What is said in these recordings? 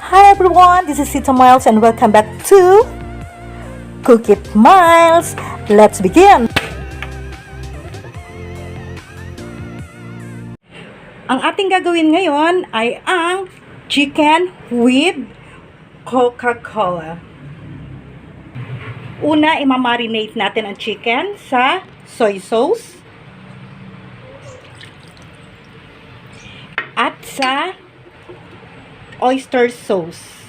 Hi everyone, this is Sita Miles and welcome back to Cook It Miles. Let's begin! Ang ating gagawin ngayon ay ang chicken with Coca-Cola. Una, imamarinate natin ang chicken sa soy sauce at sa oyster sauce.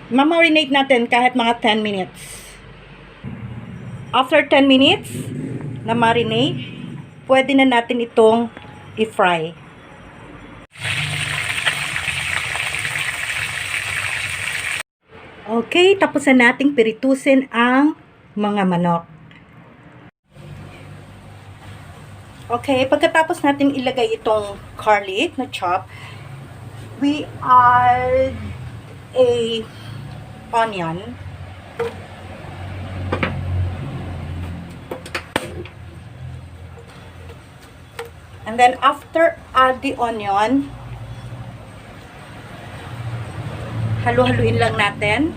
Mamarinate natin kahit mga 10 minutes. After 10 minutes na marinate, pwede na natin itong i-fry. Okay, tapos na nating piritusin ang mga manok. Okay, pagkatapos natin ilagay itong garlic na chop, we add a onion. And then after add the onion, halu-haluin lang natin.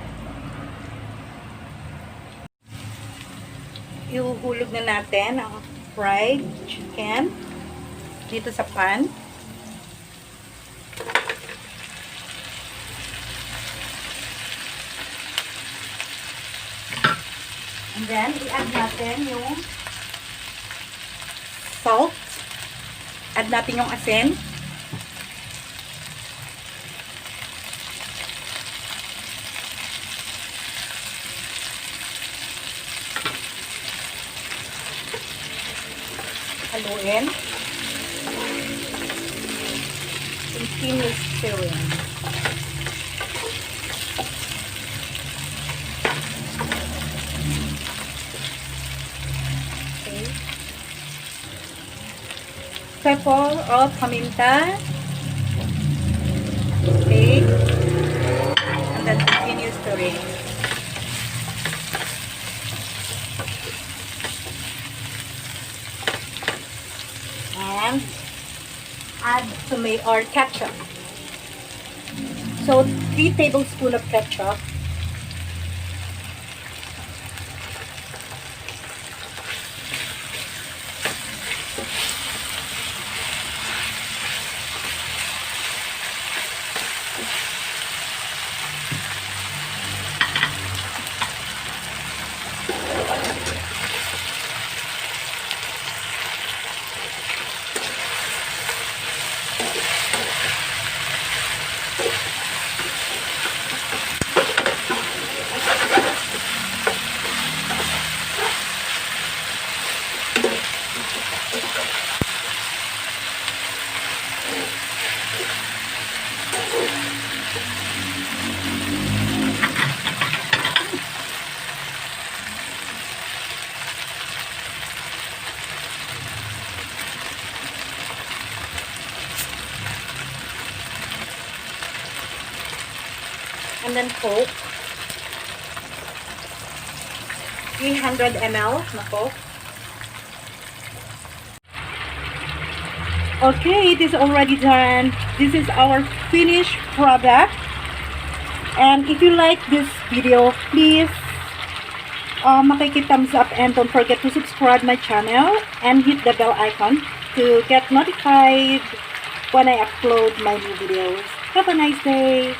Ihulog na natin ang fried chicken dito sa pan. And then, i-add natin yung salt. Add natin yung asin. Haluin. Continue stirring. Okay. Pepper or paminta. Okay. And then continue stirring. And add tomato or ketchup. So 3 tablespoons of ketchup. And then Coke. 300 ml na Coke. Okay, it is already done. This is our finished product. And if you like this video, please thumbs up and don't forget to subscribe my channel and hit the bell icon to get notified when I upload my new videos. Have a nice day.